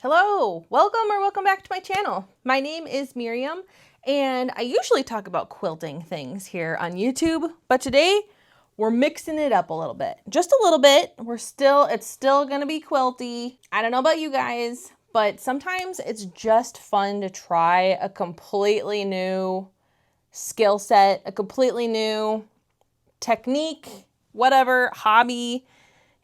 Hello, welcome back to my channel. My name is Miriam and I usually talk about quilting things here on YouTube, but today we're mixing it up a little bit. Just a little bit. It's still gonna be quilty. I don't know about you guys, but sometimes it's just fun to try a completely new skill set, a completely new technique, whatever, hobby.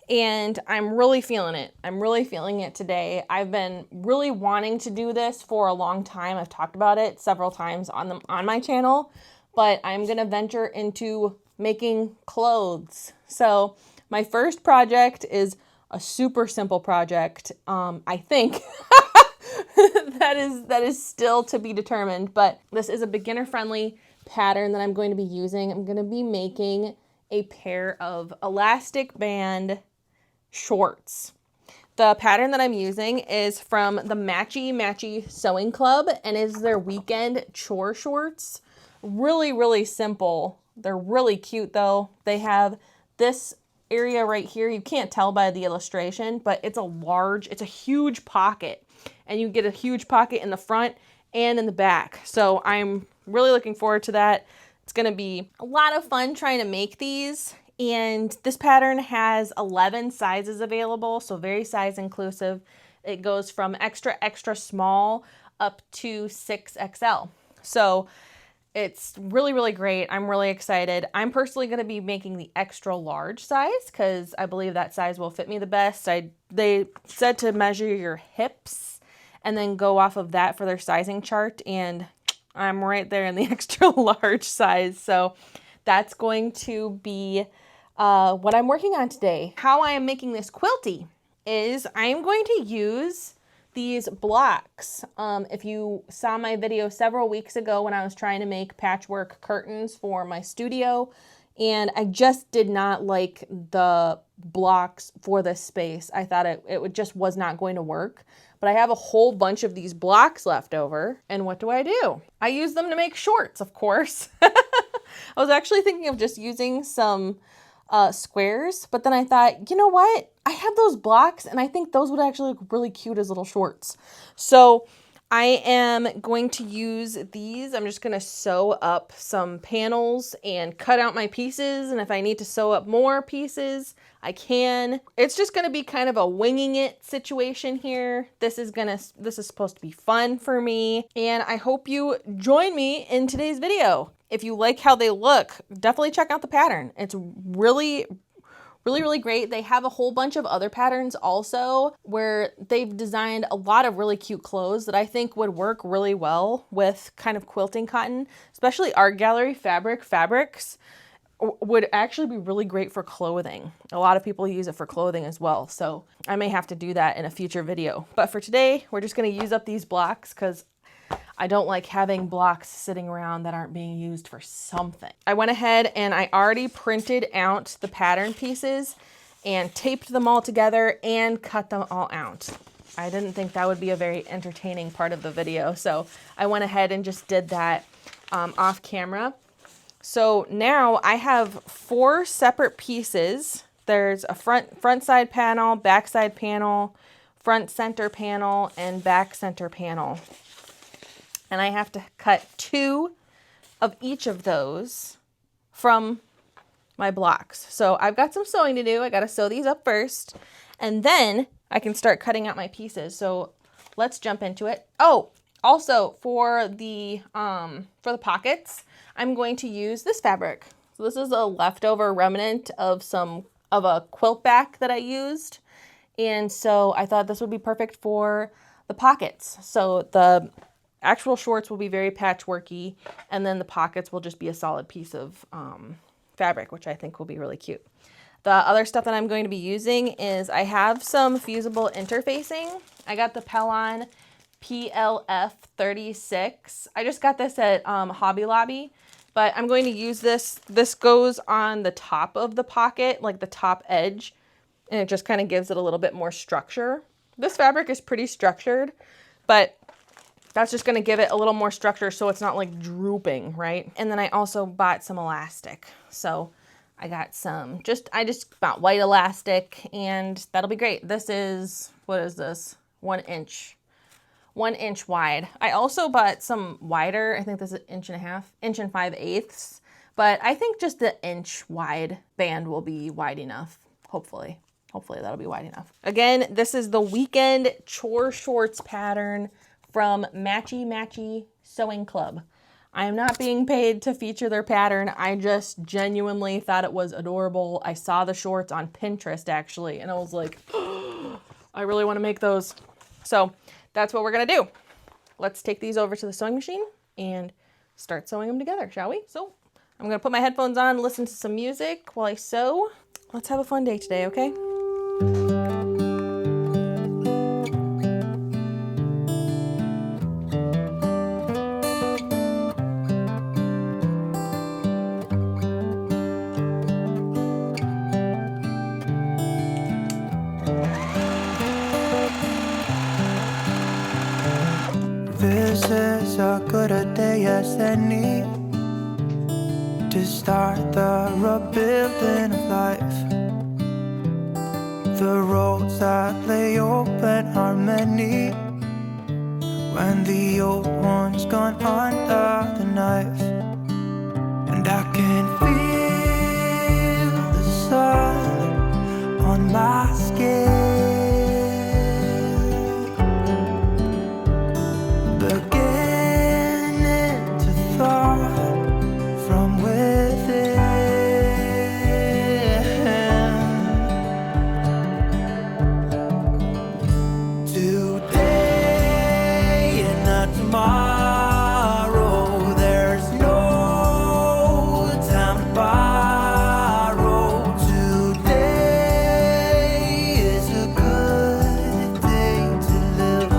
And I'm really feeling it. I'm really feeling it today. I've been really wanting to do this for a long time. I've talked about it several times on my channel, but I'm gonna venture into making clothes. So my first project is a super simple project. I think that is still to be determined, but this is a beginner-friendly pattern that I'm going to be using. I'm going to be making a pair of elastic band shorts. The pattern that I'm using is from the Matchy Matchy Sewing Club and is their weekend chore shorts. Really simple. They're really cute though. They have this area right here. You can't tell by the illustration, but it's a huge pocket, and you get a huge pocket in the front and in the back. So I'm really looking forward to that. It's going to be a lot of fun trying to make these. And this pattern has 11 sizes available, so very size inclusive. It goes from extra small up to 6XL. So it's really great. I'm really excited. I'm personally going to be making the extra large size because I believe that size will fit me the best. They said to measure your hips and then go off of that for their sizing chart, and I'm right there in the extra large size. So that's going to be what I'm working on today. How I am making this quilty is I am going to use these blocks. If you saw my video several weeks ago when I was trying to make patchwork curtains for my studio, and I just did not like the blocks for this space. I thought it just was not going to work. But I have a whole bunch of these blocks left over, and what do? I use them to make shorts, of course. I was actually thinking of just using some squares, but then I thought, you know what? I have those blocks and I think those would actually look really cute as little shorts. So I am going to use these. I'm just going to sew up some panels and cut out my pieces. And if I need to sew up more pieces, I can. It's just going to be kind of a winging it situation here. This is supposed to be fun for me. And I hope you join me in today's video. If you like how they look, definitely check out the pattern. It's really great. They have a whole bunch of other patterns also where they've designed a lot of really cute clothes that I think would work really well with kind of quilting cotton, especially art gallery fabrics would actually be really great for clothing. A lot of people use it for clothing as well. So I may have to do that in a future video. But for today, we're just going to use up these blocks because I don't like having blocks sitting around that aren't being used for something. I went ahead and I already printed out the pattern pieces and taped them all together and cut them all out. I didn't think that would be a very entertaining part of the video, so I went ahead and just did that off camera. So now I have 4 separate pieces. There's a front side panel, back side panel, front center panel, and back center panel. And I have to cut 2 of each of those from my blocks. So I've got some sewing to do. I got to sew these up first, and then I can start cutting out my pieces. So let's jump into it. Oh, also for the pockets, I'm going to use this fabric. So this is a leftover remnant of a quilt back that I used. And so I thought this would be perfect for the pockets. So the actual shorts will be very patchworky, and then the pockets will just be a solid piece of fabric, which I think will be really cute. The other stuff that I'm going to be using is I have some fusible interfacing. I got the Pellon PLF 36. I just got this at Hobby Lobby, but I'm going to use this. This goes on the top of the pocket, like the top edge, and it just kind of gives it a little bit more structure. This fabric is pretty structured, but that's just going to give it a little more structure so it's not like drooping, right? And then I also bought some elastic. So I got I just bought white elastic, and that'll be great. This is, what is this? 1 inch wide. I also bought some wider. I think this is 1.5 inch and 5/8, but I think just the inch wide band will be wide enough. Hopefully that'll be wide enough. Again, this is the weekend chore shorts pattern from Matchy Matchy Sewing Club. I am not being paid to feature their pattern. I just genuinely thought it was adorable. I saw the shorts on Pinterest actually, and I was like, oh, I really want to make those. So that's what we're gonna do. Let's take these over to the sewing machine and start sewing them together, shall we? So I'm gonna put my headphones on, listen to some music while I sew. Let's have a fun day today, okay? This is as good a day as any to start the rebuilding of life. The roads that lay open are many when the old one's gone under the knife. And I can feel the sun on my skin, beginning to thaw from within. Today and not tomorrow, there's no time to borrow. Today is a good day to live.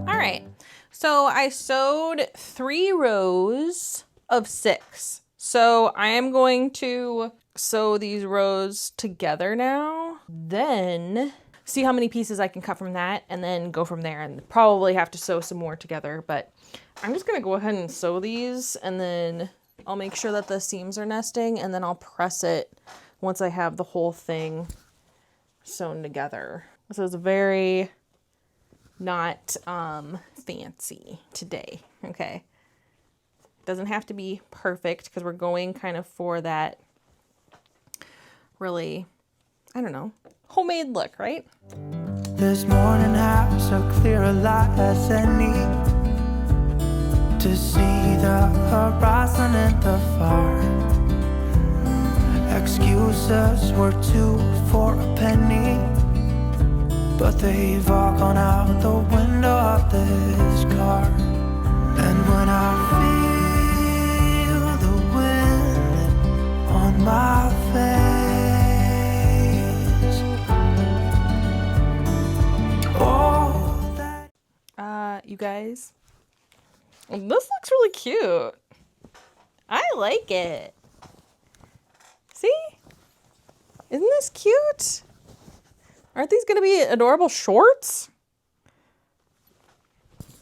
All right, so I sewed 3 rows of 6. So I am going to sew these rows together now, then see how many pieces I can cut from that, and then go from there, and probably have to sew some more together. But I'm just gonna go ahead and sew these, and then I'll make sure that the seams are nesting, and then I'll press it once I have the whole thing sewn together. This is very not fancy today, okay? Doesn't have to be perfect because we're going kind of for that really, I don't know, homemade look, right? This morning has so clear a light as any to see the horizon in the far. Excuses were 2 for a penny, but they've all gone out the window of this car. And when I feel the wind on my face, oh, that You guys, this looks really cute. I like it. See? Isn't this cute? Aren't these gonna be adorable shorts?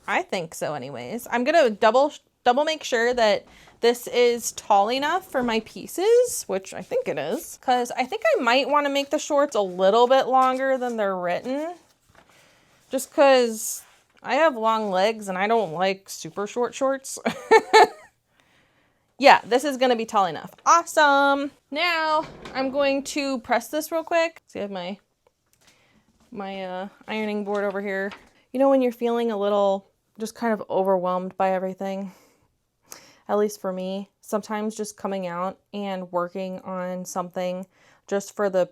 I think so anyways. I'm gonna double make sure that this is tall enough for my pieces, which I think it is, because I think I might want to make the shorts a little bit longer than they're written, just because I have long legs and I don't like super short shorts. Yeah, this is gonna be tall enough. Awesome. Now I'm going to press this real quick. See, I have my ironing board over here. You know when you're feeling a little just kind of overwhelmed by everything? At least for me, sometimes just coming out and working on something just for the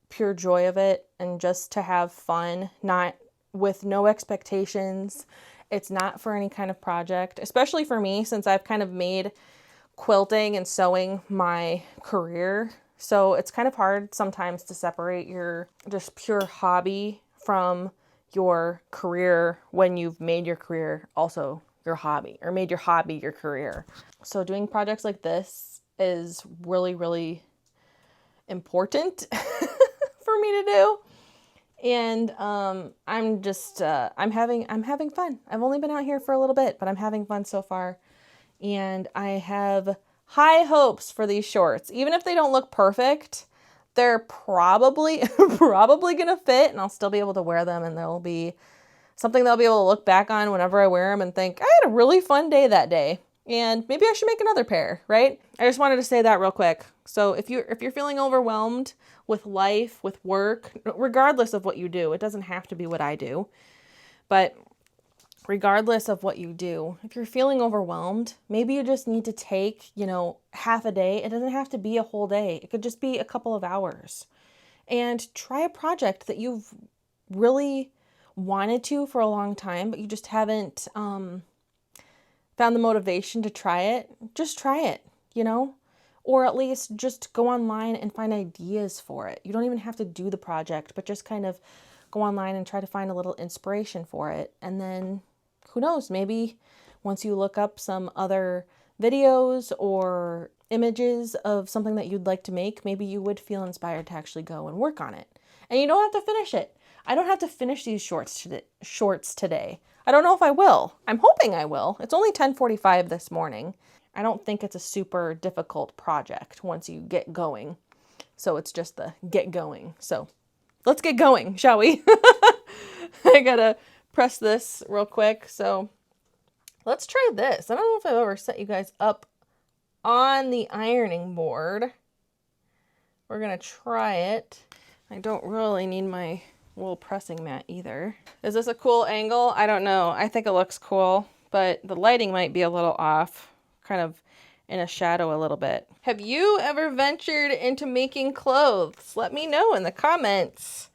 pure joy of it and just to have fun, not with no expectations. It's not for any kind of project, especially for me, since I've kind of made quilting and sewing my career. So it's kind of hard sometimes to separate your just pure hobby from your career when you've made your career also your hobby, or made your hobby your career. So doing projects like this is really, really important for me to do. And I'm having fun. I've only been out here for a little bit, but I'm having fun so far. And I have high hopes for these shorts. Even if they don't look perfect, they're probably gonna fit, and I'll still be able to wear them, and they'll be something they'll be able to look back on whenever I wear them and think, I had a really fun day that day. And maybe I should make another pair, right? I just wanted to say that real quick. So if you're feeling overwhelmed with life, with work, regardless of what you do, it doesn't have to be what I do, but regardless of what you do, if you're feeling overwhelmed, maybe you just need to take, half a day. It doesn't have to be a whole day. It could just be a couple of hours. And try a project that you've really wanted to for a long time, but you just haven't found the motivation to try it. Just try it, or at least just go online and find ideas for it. You don't even have to do the project, but just kind of go online and try to find a little inspiration for it. And then who knows, maybe once you look up some other videos or images of something that you'd like to make, maybe you would feel inspired to actually go and work on it. And you don't have to finish it. I don't have to finish these shorts today. I don't know if I will. I'm hoping I will. It's only 10:45 this morning. I don't think it's a super difficult project once you get going. So it's just the get going. So let's get going, shall we? I gotta press this real quick. So let's try this. I don't know if I've ever set you guys up on the ironing board. We're gonna try it. I don't really need my wool pressing mat either. Is this a cool angle? I don't know. I think it looks cool, but the lighting might be a little off, kind of in a shadow a little bit. Have you ever ventured into making clothes? Let me know in the comments.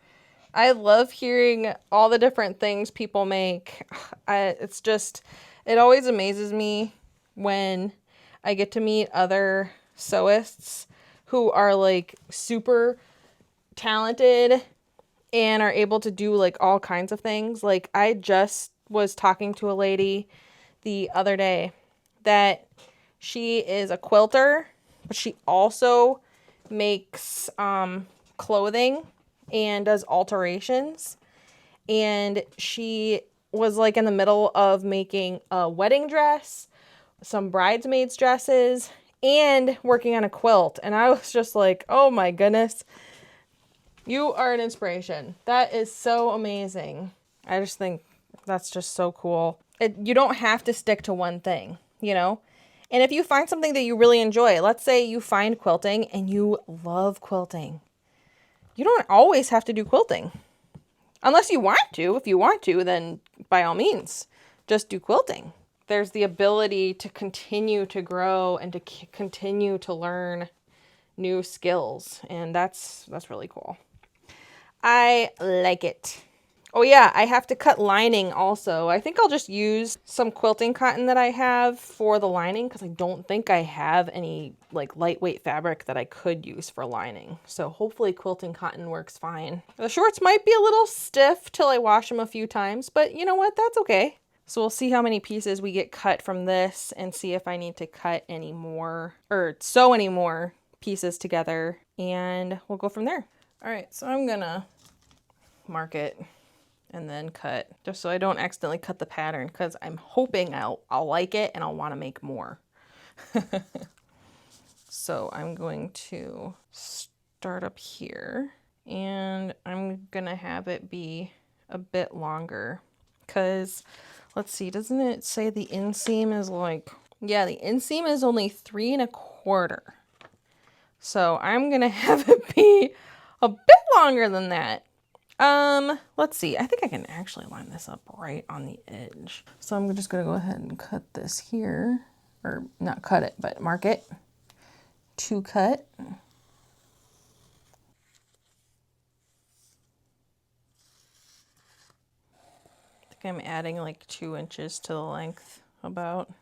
I love hearing all the different things people make. It always amazes me when I get to meet other sewists who are like super talented and are able to do like all kinds of things. Like I just was talking to a lady the other day that she is a quilter, but she also makes clothing and does alterations. And she was like in the middle of making a wedding dress, some bridesmaids dresses, and working on a quilt. And I was just like, oh my goodness, you are an inspiration. That is so amazing. I just think that's just so cool. You don't have to stick to one thing, And if you find something that you really enjoy, let's say you find quilting and you love quilting. You don't always have to do quilting. Unless you want to. If you want to, then by all means, just do quilting. There's the ability to continue to grow and to continue to learn new skills. And that's really cool. I like it. Oh yeah, I have to cut lining also. I think I'll just use some quilting cotton that I have for the lining because I don't think I have any like lightweight fabric that I could use for lining. So hopefully quilting cotton works fine. The shorts might be a little stiff till I wash them a few times, but you know what? That's okay. So we'll see how many pieces we get cut from this and see if I need to cut any more or sew any more pieces together, and we'll go from there. All right, so I'm gonna mark it and then cut just so I don't accidentally cut the pattern because I'm hoping I'll like it and I'll want to make more. So I'm going to start up here and I'm gonna have it be a bit longer because let's see, doesn't it say the inseam is like, yeah, the inseam is only 3 1/4. So I'm gonna have it be a bit longer than that. Let's see. I think I can actually line this up right on the edge. So I'm just gonna go ahead and cut this here, or not cut it, but mark it to cut. I think I'm adding like 2 inches to the length about.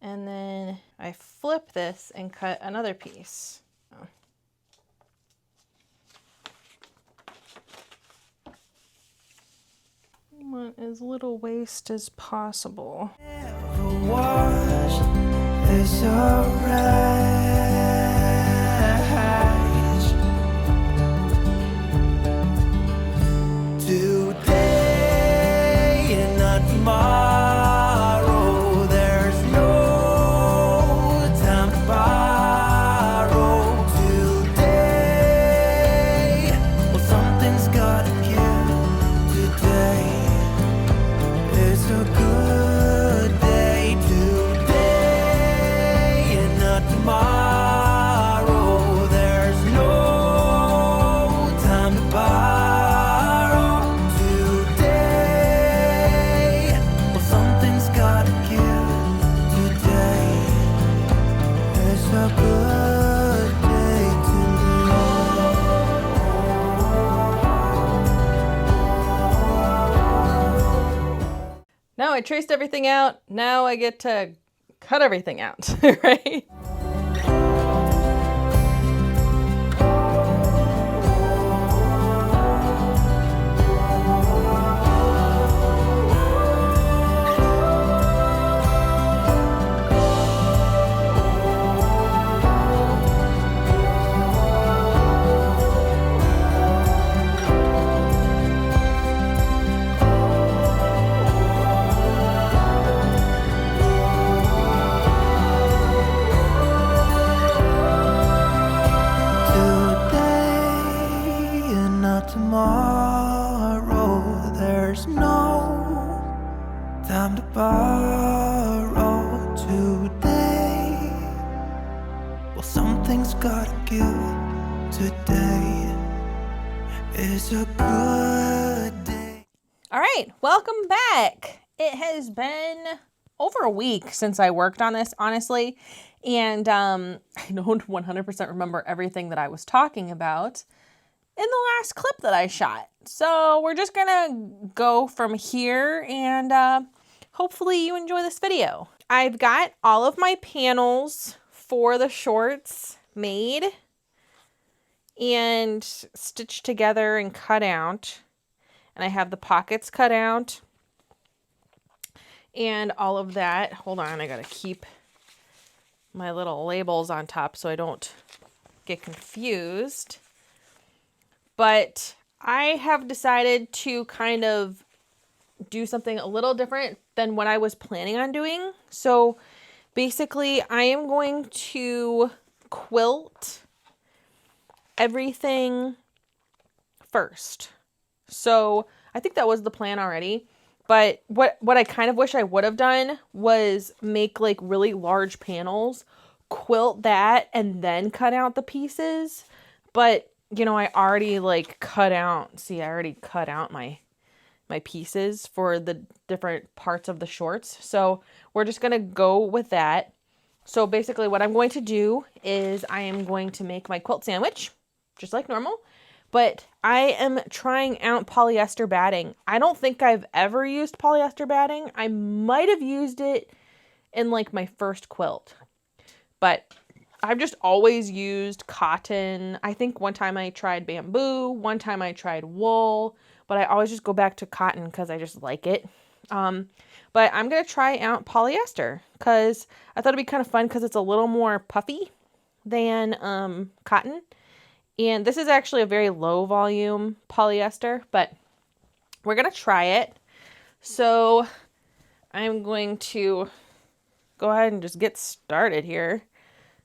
And then I flip this and cut another piece. I want as little waste as possible. I traced everything out. Now I get to cut everything out, right? Today and not tomorrow. There's no time to borrow today. Well, something's gotta give. Today is a good day. All right, welcome back. It has been over a week since I worked on this, honestly. And I don't 100% remember everything that I was talking about in the last clip that I shot. So we're just gonna go from here and hopefully you enjoy this video. I've got all of my panels for the shorts made and stitched together and cut out. And I have the pockets cut out and all of that. Hold on, I gotta keep my little labels on top so I don't get confused. But I have decided to kind of do something a little different than what I was planning on doing. So basically I am going to quilt everything first. So I think that was the plan already. But what I kind of wish I would have done was make like really large panels, quilt that, and then cut out the pieces. But, you know, I already like cut out, see, I already cut out my pieces for the different parts of the shorts. So we're just going to go with that. So basically what I'm going to do is I am going to make my quilt sandwich, just like normal. But I am trying out polyester batting. I don't think I've ever used polyester batting. I might have used it in like my first quilt. But I've just always used cotton. I think one time I tried bamboo. One time I tried wool. But I always just go back to cotton because I just like it. But I'm going to try out polyester because I thought it'd be kind of fun because it's a little more puffy than cotton. And this is actually a very low volume polyester, but we're going to try it. So I'm going to go ahead and just get started here.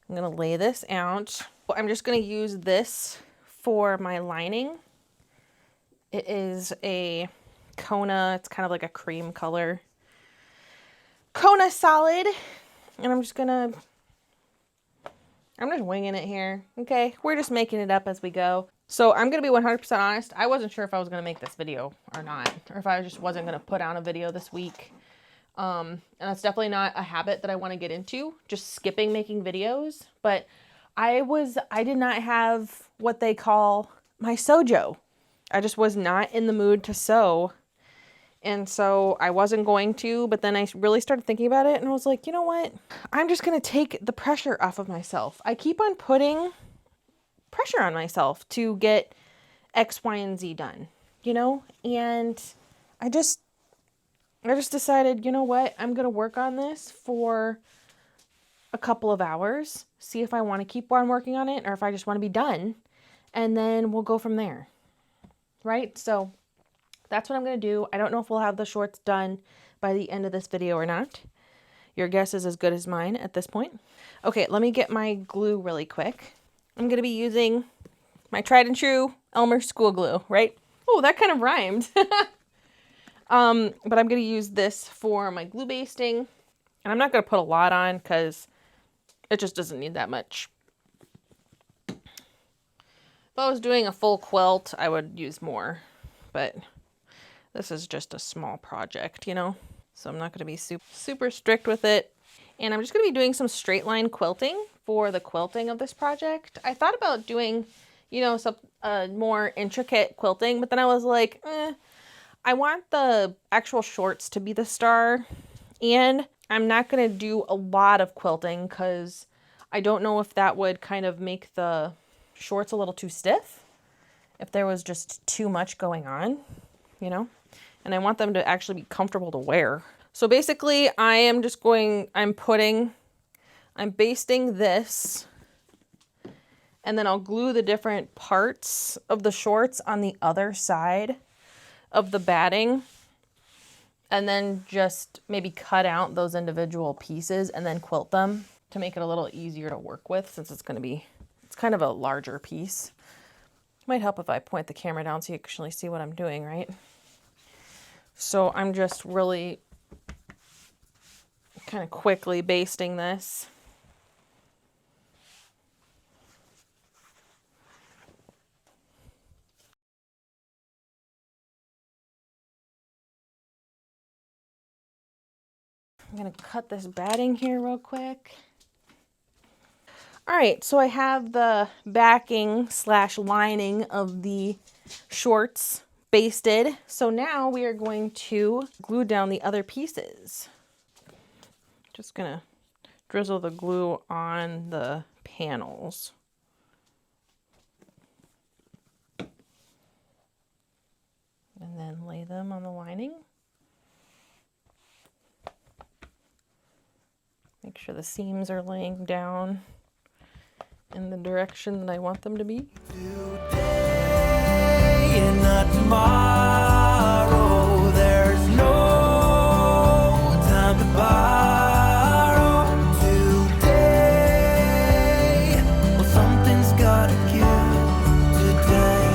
I'm going to lay this out. I'm just going to use this for my lining. It is a Kona. It's kind of like a cream color Kona solid. And I'm just winging it here. Okay, we're just making it up as we go. So I'm going to be 100% honest. I wasn't sure if I was going to make this video or not, or if I just wasn't going to put out a video this week. And that's definitely not a habit that I want to get into, just skipping making videos. But I did not have what they call my sojo. I just was not in the mood to sew. And so I wasn't going to, but then I really started thinking about it and I was like, you know what? I'm just going to take the pressure off of myself. I keep on putting pressure on myself to get X, Y, and Z done, you know? And I just decided, you know what? I'm going to work on this for a couple of hours, see if I want to keep on working on it or if I just want to be done, and then we'll go from there. Right? So that's what I'm going to do. I don't know if we'll have the shorts done by the end of this video or not. Your guess is as good as mine at this point. Okay, let me get my glue really quick. I'm going to be using my tried and true Elmer school glue, right? Oh, that kind of rhymed. But I'm going to use this for my glue basting. And I'm not going to put a lot on because it just doesn't need that much. If I was doing a full quilt, I would use more. But this is just a small project, you know? So I'm not going to be super strict with it. And I'm just going to be doing some straight line quilting for the quilting of this project. I thought about doing, you know, some more intricate quilting, but then I was like, I want the actual shorts to be the star, and I'm not going to do a lot of quilting because I don't know if that would kind of make the shorts a little too stiff if there was just too much going on, you know, and I want them to actually be comfortable to wear. So basically I'm basting this, and then I'll glue the different parts of the shorts on the other side of the batting, and then just maybe cut out those individual pieces and then quilt them to make it a little easier to work with, since it's kind of a larger piece. Might help if I point the camera down so you actually see what I'm doing, right? So I'm just really kind of quickly basting this. I'm going to cut this batting here real quick. All right, so I have the backing / lining of the shorts basted. So now we are going to glue down the other pieces. Just going to drizzle the glue on the panels. And then lay them on the lining. Make sure the seams are laying down in the direction that I want them to be. Today and not tomorrow, there's no time to borrow. Today, well, something's gotta give today.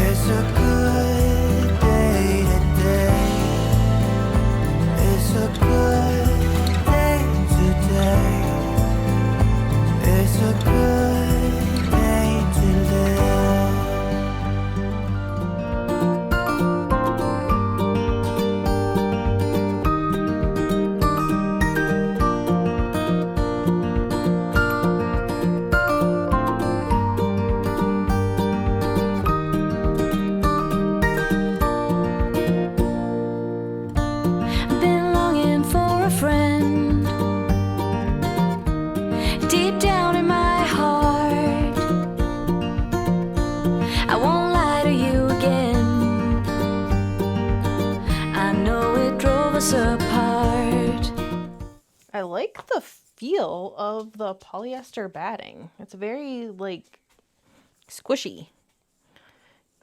It's a good day today. It's a good today. It's a good day to live. Been longing for a friend. Deep down in my heart, I won't lie to you again. I know it drove us apart. I like the feel of the polyester batting. It's very like squishy.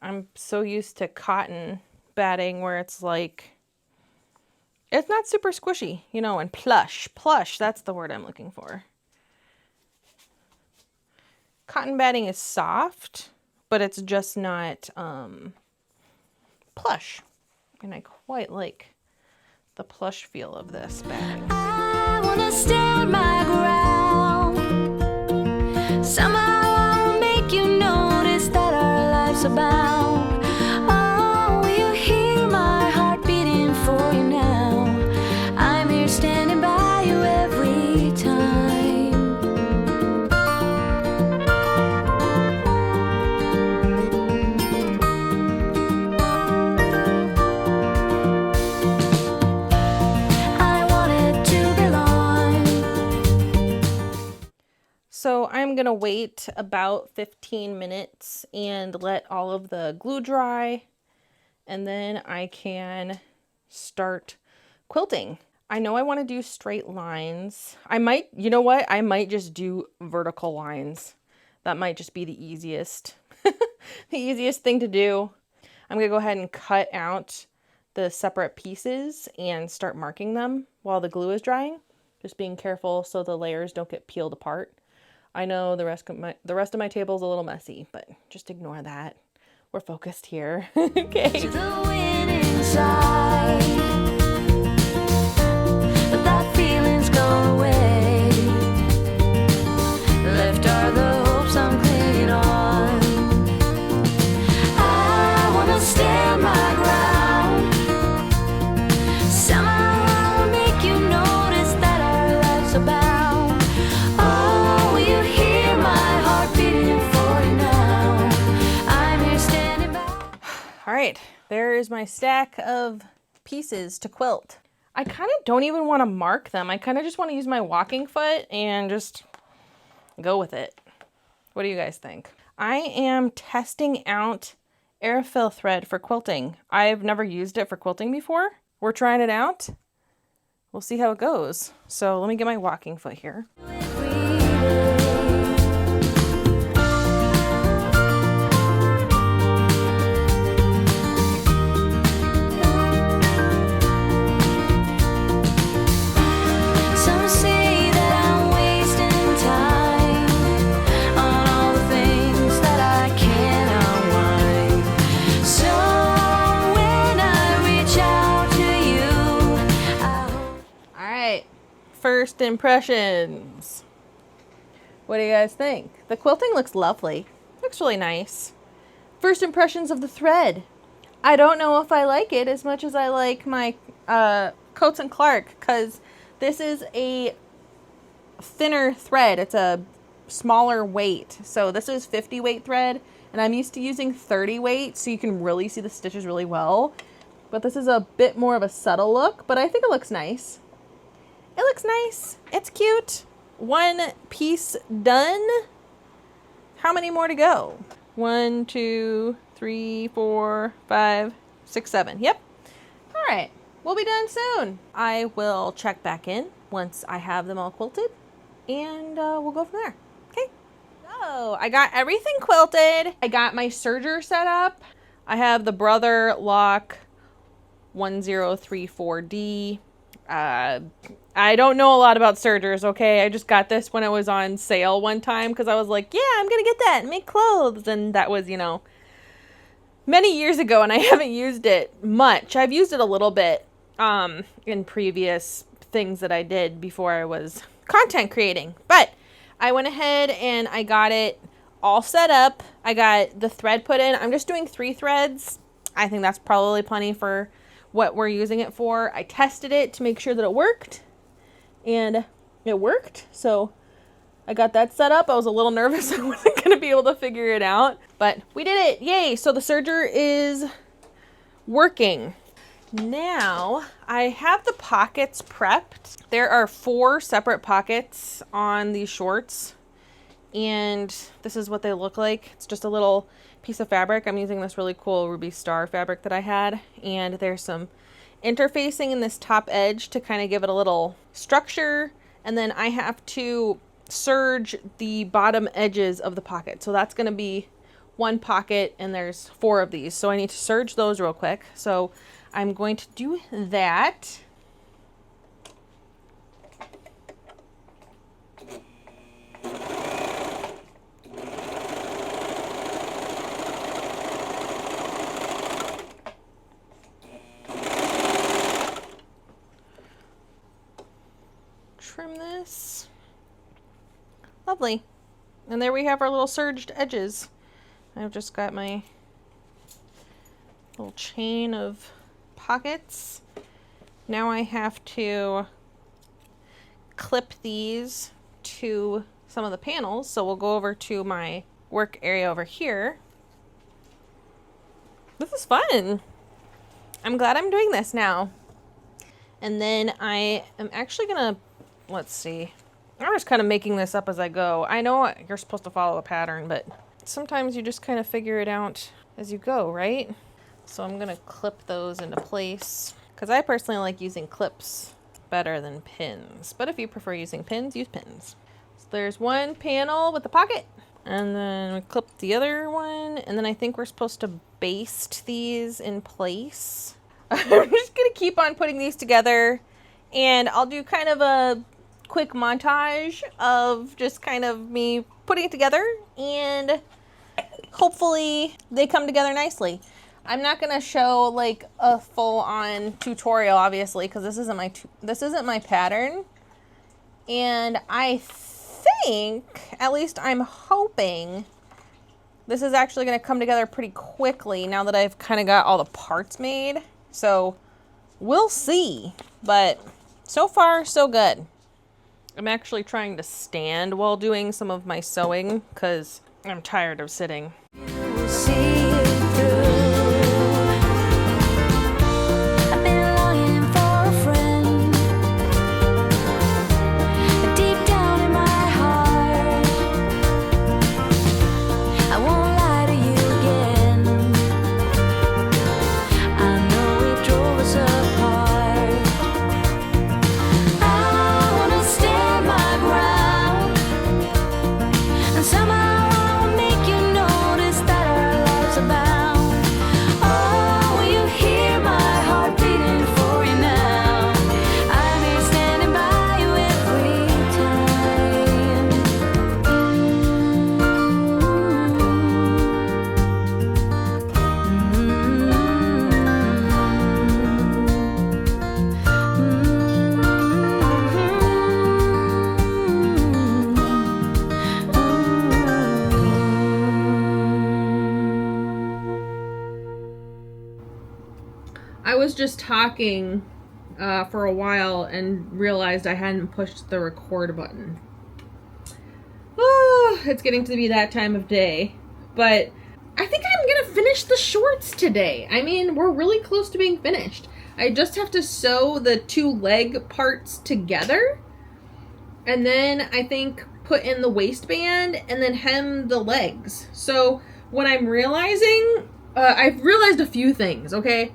I'm so used to cotton batting where it's like, it's not super squishy, you know, and plush, that's the word I'm looking for. Cotton batting is soft, but it's just not plush. And I quite like the plush feel of this batting. I wanna stand my ground. Somehow I'll make you notice that our lives are bound. Oh, you hear my heart beating for you now. I'm here standing by you every time. I wanted to belong. So I'm gonna wait about 15 minutes and let all of the glue dry, and then I can start quilting. I know I want to do straight lines. I might, you know what? I might just do vertical lines. That might just be the easiest, the easiest thing to do. I'm gonna go ahead and cut out the separate pieces and start marking them while the glue is drying. Just being careful so the layers don't get peeled apart. I know the rest of my table is a little messy, but just ignore that. We're focused here. Okay. To the winning side, but that feeling's gone away. Left are the hopes I'm clinging on. I wanna stand my ground. Somehow I'll make you notice that our lives are bound. Oh, will you hear my heart beating for you now? I'm here standing by. All right, There is my stack of pieces to quilt. I kind of don't even want to mark them. I kind of just want to use my walking foot and just go with it. What do you guys think? I am testing out airfill thread for quilting. I've never used it for quilting before. We're trying it out. We'll see how it goes. So let me get my walking foot here. First impressions. What do you guys think? The quilting looks lovely. Looks really nice. First impressions of the thread. I don't know if I like it as much as I like my Coats & Clark, because this is a thinner thread. It's a smaller weight. So this is 50 weight thread, and I'm used to using 30 weight, so you can really see the stitches really well. But this is a bit more of a subtle look, but I think it looks nice. It looks nice. It's cute. One piece done. How many more to go? 1, 2, 3, 4, 5, 6, 7. Yep. All right. We'll be done soon. I will check back in once I have them all quilted, and we'll go from there. Okay. So I got everything quilted. I got my serger set up. I have the Brother Lock 1034D. I don't know a lot about sergers, okay? I just got this when it was on sale one time because I was like, yeah, I'm gonna get that and make clothes. And that was, you know, many years ago, and I haven't used it much. I've used it a little bit in previous things that I did before I was content creating. But I went ahead and I got it all set up. I got the thread put in. I'm just doing 3 threads. I think that's probably plenty for what we're using it for. I tested it to make sure that it worked, and it worked. So I got that set up. I was a little nervous I wasn't going to be able to figure it out, but we did it. Yay. So the serger is working. Now I have the pockets prepped. There are 4 separate pockets on these shorts, and this is what they look like. It's just a little piece of fabric. I'm using this really cool Ruby Star fabric that I had, and there's some interfacing in this top edge to kind of give it a little structure, and then I have to serge the bottom edges of the pocket. So that's going to be 1 pocket, and there's 4 of these, so I need to serge those real quick. So I'm going to do that. Trim this. Lovely. And there we have our little serged edges. I've just got my little chain of pockets. Now I have to clip these to some of the panels. So we'll go over to my work area over here. This is fun. I'm glad I'm doing this now. And then I am actually gonna, let's see. I'm just kind of making this up as I go. I know you're supposed to follow a pattern, but sometimes you just kind of figure it out as you go, right? So I'm gonna clip those into place because I personally like using clips better than pins. But if you prefer using pins, use pins. So there's 1 panel with the pocket, and then we clip the other one, and then I think we're supposed to baste these in place. I'm just gonna keep on putting these together, and I'll do kind of a quick montage of just kind of me putting it together, and hopefully they come together nicely. I'm not gonna show like a full-on tutorial, obviously, because this isn't my pattern, and I think, at least I'm hoping, this is actually gonna come together pretty quickly now that I've kind of got all the parts made. So we'll see, but so far so good. I'm actually trying to stand while doing some of my sewing because I'm tired of sitting. I was just talking for a while and realized I hadn't pushed the record button. Oh, it's getting to be that time of day. But I think I'm going to finish the shorts today. I mean, we're really close to being finished. I just have to sew the 2 leg parts together. And then I think put in the waistband and then hem the legs. So what I'm realizing, I've realized a few things, okay?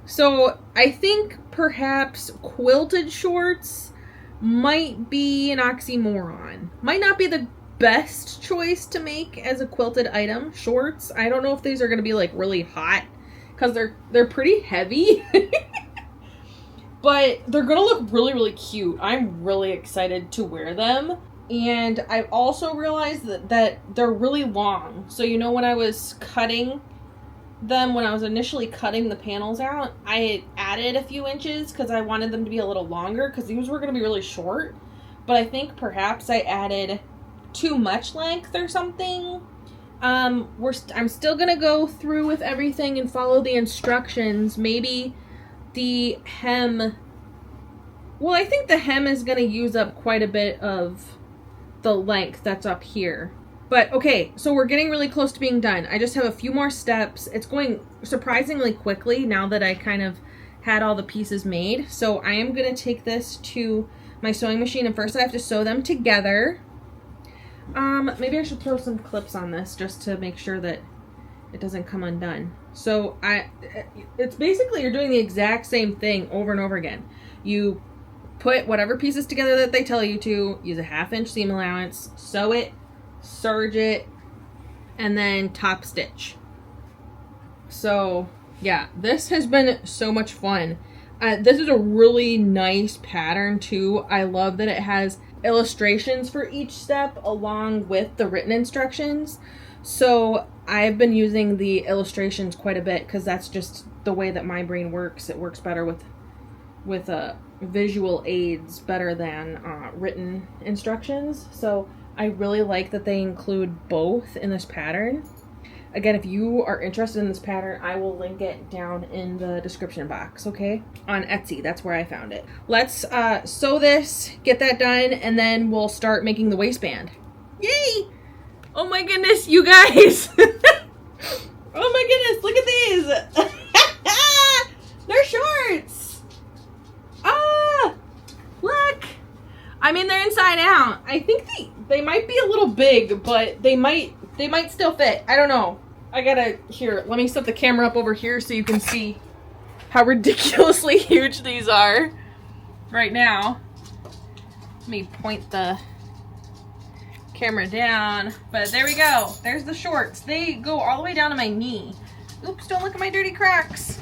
So I think perhaps quilted shorts might be an oxymoron. Might not be the best choice to make as a quilted item. Shorts, I don't know if these are going to be like really hot because they're pretty heavy. But they're going to look really, really cute. I'm really excited to wear them. And I've also realized that they're really long. So, you know, when I was cutting them, when I was initially cutting the panels out, I added a few inches because I wanted them to be a little longer because these were going to be really short. But I think perhaps I added too much length or something. I'm still going to go through with everything and follow the instructions. Maybe the hem, well, I think the hem is going to use up quite a bit of the length that's up here. But okay, so we're getting really close to being done. I just have a few more steps. It's going surprisingly quickly now that I kind of had all the pieces made. So I am going to take this to my sewing machine, and first I have to sew them together. Maybe I should throw some clips on this just to make sure that it doesn't come undone. So it's basically you're doing the exact same thing over and over again. You put whatever pieces together that they tell you to, use a 1/2 inch seam allowance, sew it, serge it, and then top stitch. So yeah, this has been so much fun. This is a really nice pattern too. I love that it has illustrations for each step along with the written instructions. So I've been using the illustrations quite a bit because that's just the way that my brain works. It works better with visual aids better than written instructions. So I really like that they include both in this pattern. Again, if you are interested in this pattern, I will link it down in the description box, okay? On Etsy, that's where I found it. Let's sew this, get that done, and then we'll start making the waistband. Yay! Oh my goodness, you guys! Oh my goodness, look at these! They're shorts! Ah! Look! I mean, they're inside out. I think they might be a little big, but they might still fit. I don't know. Here, let me set the camera up over here so you can see how ridiculously huge these are right now. Let me point the camera down, but there we go. There's the shorts. They go all the way down to my knee. Oops, don't look at my dirty cracks.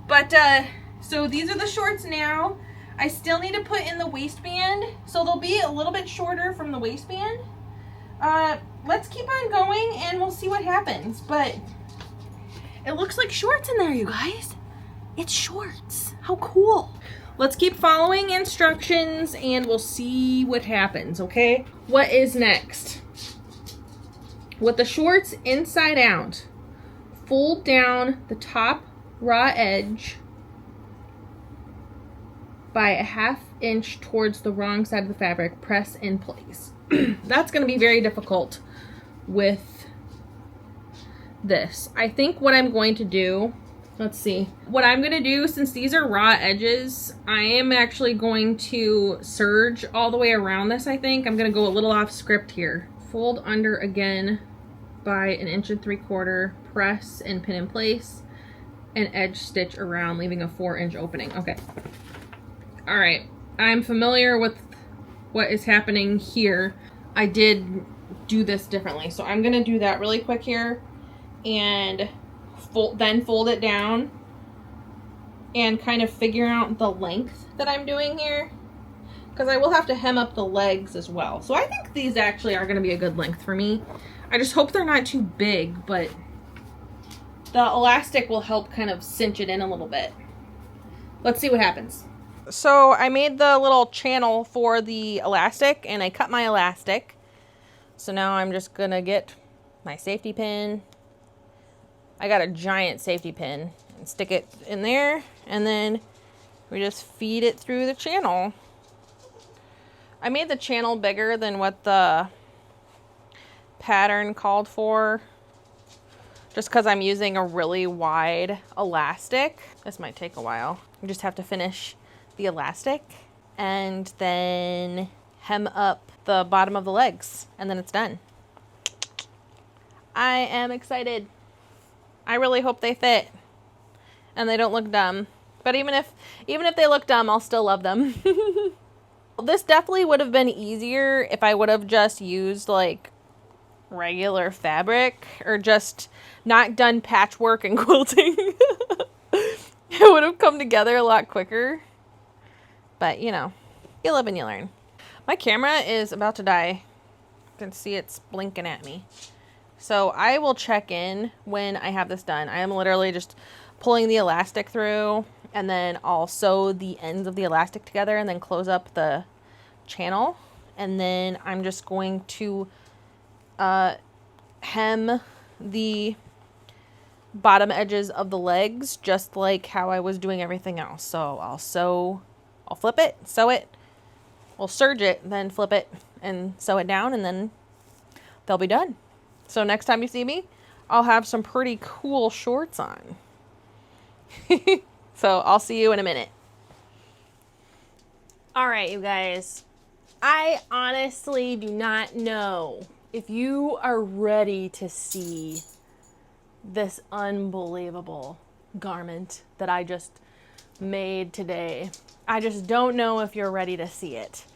But, so these are the shorts now. I still need to put in the waistband, so they'll be a little bit shorter from the waistband. Let's keep on going and we'll see what happens. But it looks like shorts in there, you guys. It's shorts. How cool. Let's keep following instructions and we'll see what happens, okay? What is next? With the shorts inside out, fold down the top raw edge by a 1/2 inch towards the wrong side of the fabric. Press in place. That's going to be very difficult with this. I think what I'm going to do, let's see. What I'm going to do, since these are raw edges, I am actually going to serge all the way around this, I think. I'm going to go a little off script here. Fold under again by 1 3/4 inch, press and pin in place, and edge stitch around, leaving a 4-inch opening. Okay. All right. I'm familiar with what is happening here. I did do this differently, so I'm going to do that really quick here and then fold it down and kind of figure out the length that I'm doing here, because I will have to hem up the legs as well. So I think these actually are going to be a good length for me. I just hope they're not too big, but the elastic will help kind of cinch it in a little bit. Let's see what happens. So I made the little channel for the elastic and I cut my elastic. So now I'm just gonna get my safety pin. I got a giant safety pin. Stick it in there, and then we just feed it through the channel. I made the channel bigger than what the pattern called for, just because I'm using a really wide elastic. This might take a while. You just have to finish the elastic and then hem up the bottom of the legs, and then it's done. I am excited. I really hope they fit and they don't look dumb. But even if they look dumb, I'll still love them. This definitely would have been easier if I would have just used like regular fabric or just not done patchwork and quilting. It would have come together a lot quicker. But you know, you live and you learn. My camera is about to die. You can see it's blinking at me. So I will check in when I have this done. I am literally just pulling the elastic through, and then I'll sew the ends of the elastic together and then close up the channel. And then I'm just going to hem the bottom edges of the legs just like how I was doing everything else. So I'll flip it, sew it, we'll serge it, then flip it and sew it down, and then they'll be done. So next time you see me, I'll have some pretty cool shorts on. So I'll see you in a minute. All right, you guys. I honestly do not know if you are ready to see this unbelievable garment that I just made today. I just don't know if you're ready to see it.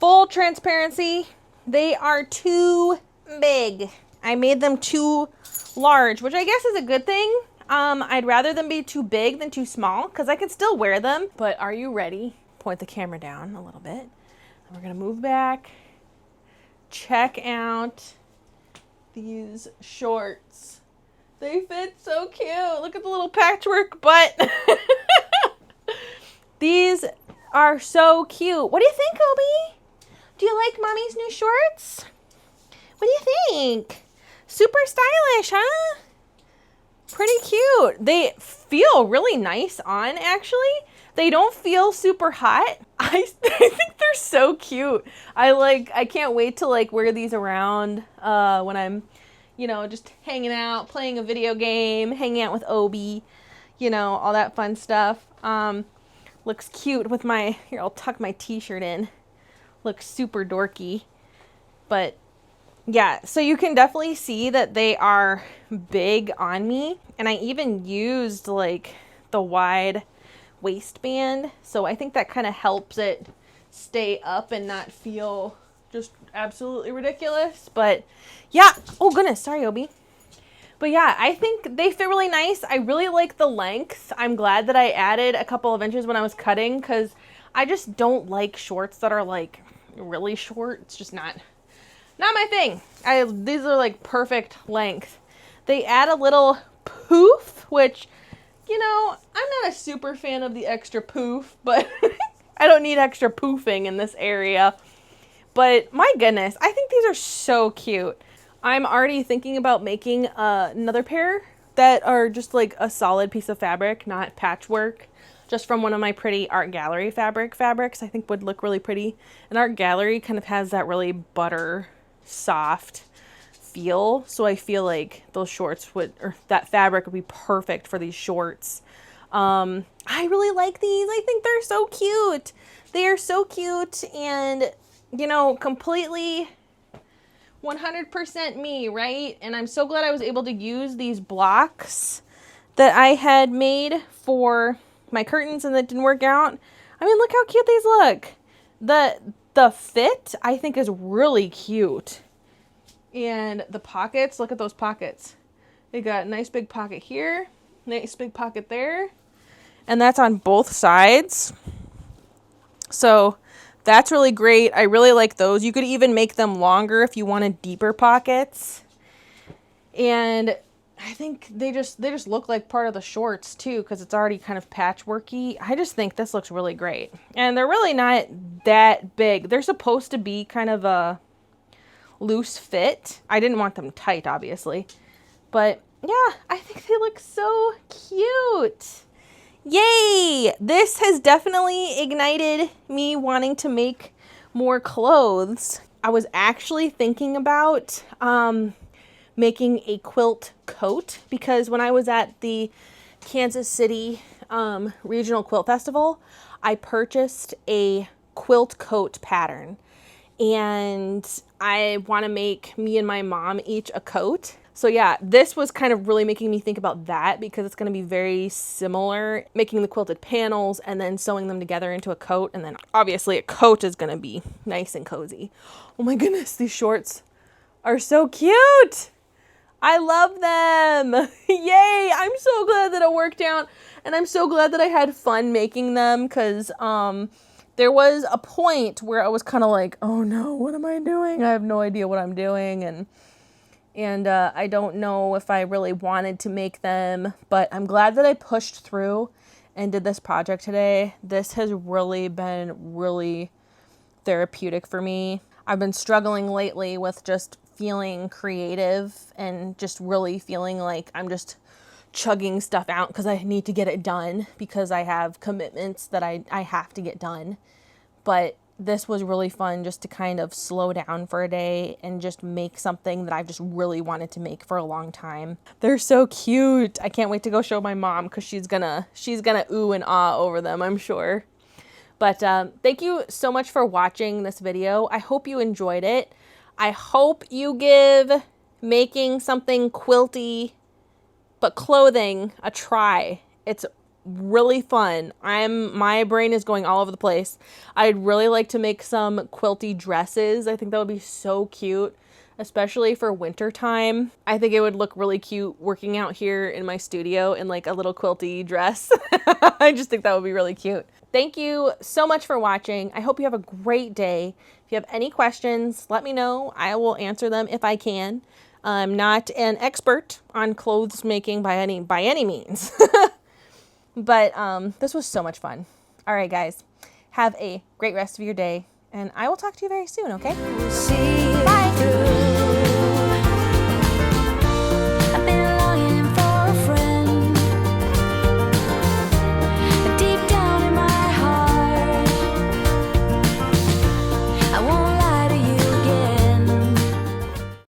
Full transparency, they are too big. I made them too large, which I guess is a good thing. I'd rather them be too big than too small because I can still wear them. But are you ready? Point the camera down a little bit. And we're gonna move back. Check out these shorts. They fit so cute. Look at the little patchwork butt. These are so cute. What do you think, Obi? Do you like mommy's new shorts? What do you think? Super stylish, huh? Pretty cute. They feel really nice on, actually. They don't feel super hot. I think they're so cute. I can't wait to like wear these around when I'm, you know, just hanging out, playing a video game, hanging out with Obi, you know, all that fun stuff. Looks cute with my, here, I'll tuck my t-shirt in. Looks super dorky. But yeah, so you can definitely see that they are big on me. And I even used like the wide waistband. So I think that kind of helps it stay up and not feel just absolutely ridiculous. But yeah, oh goodness, sorry Obi. But yeah, I think they fit really nice. I really like the length. I'm glad that I added a couple of inches when I was cutting because I just don't like shorts that are like really short. It's just not my thing. These are like perfect length. They add a little poof, which, you know, I'm not a super fan of the extra poof, but I don't need extra poofing in this area. But my goodness, I think these are so cute. I'm already thinking about making another pair that are just like a solid piece of fabric, not patchwork, just from one of my pretty art gallery fabrics I think would look really pretty. And art gallery kind of has that really butter soft feel, so I feel like those shorts would, or that fabric would be perfect for these shorts. I really like these. I think they're so cute. They are so cute and, you know, completely 100% me, right? And I'm so glad I was able to use these blocks that I had made for my curtains and that didn't work out. I mean, look how cute these look. The fit, I think, is really cute. And the pockets, look at those pockets. They got a nice big pocket here, nice big pocket there. And that's on both sides. So that's really great. I really like those. You could even make them longer if you wanted deeper pockets. And I think they just look like part of the shorts too, because it's already kind of patchworky. I just think this looks really great. And they're really not that big. They're supposed to be kind of a loose fit. I didn't want them tight, obviously. But yeah, I think they look so cute. Yay! This has definitely ignited me wanting to make more clothes. I was actually thinking about making a quilt coat because when I was at the Kansas City Regional Quilt Festival, I purchased a quilt coat pattern. And I want to make me and my mom each a coat. So yeah, this was kind of really making me think about that because it's going to be very similar, making the quilted panels and then sewing them together into a coat. And then obviously a coat is going to be nice and cozy. Oh my goodness, these shorts are so cute. I love them. Yay. I'm so glad that it worked out. And I'm so glad that I had fun making them because there was a point where I was kind of like, oh no, what am I doing? I have no idea what I'm doing. And I don't know if I really wanted to make them, but I'm glad that I pushed through and did this project today. This has really been really therapeutic for me. I've been struggling lately with just feeling creative and just really feeling like I'm just chugging stuff out because I need to get it done because I have commitments that I have to get done. But this was really fun just to kind of slow down for a day and just make something that I've just really wanted to make for a long time. They're so cute. I can't wait to go show my mom because she's gonna ooh and ah over them, I'm sure. But thank you so much for watching this video. I hope you enjoyed it. I hope you give making something quilty but clothing a try. It's really fun. My brain is going all over the place. I'd really like to make some quilty dresses. I think that would be so cute, especially for winter time. I think it would look really cute working out here in my studio in like a little quilty dress. I just think that would be really cute. Thank you so much for watching. I hope you have a great day. If you have any questions, let me know. I will answer them if I can. I'm not an expert on clothes making by any means. But this was so much fun. All right, guys. Have a great rest of your day, and I will talk to you very soon, okay? Bye.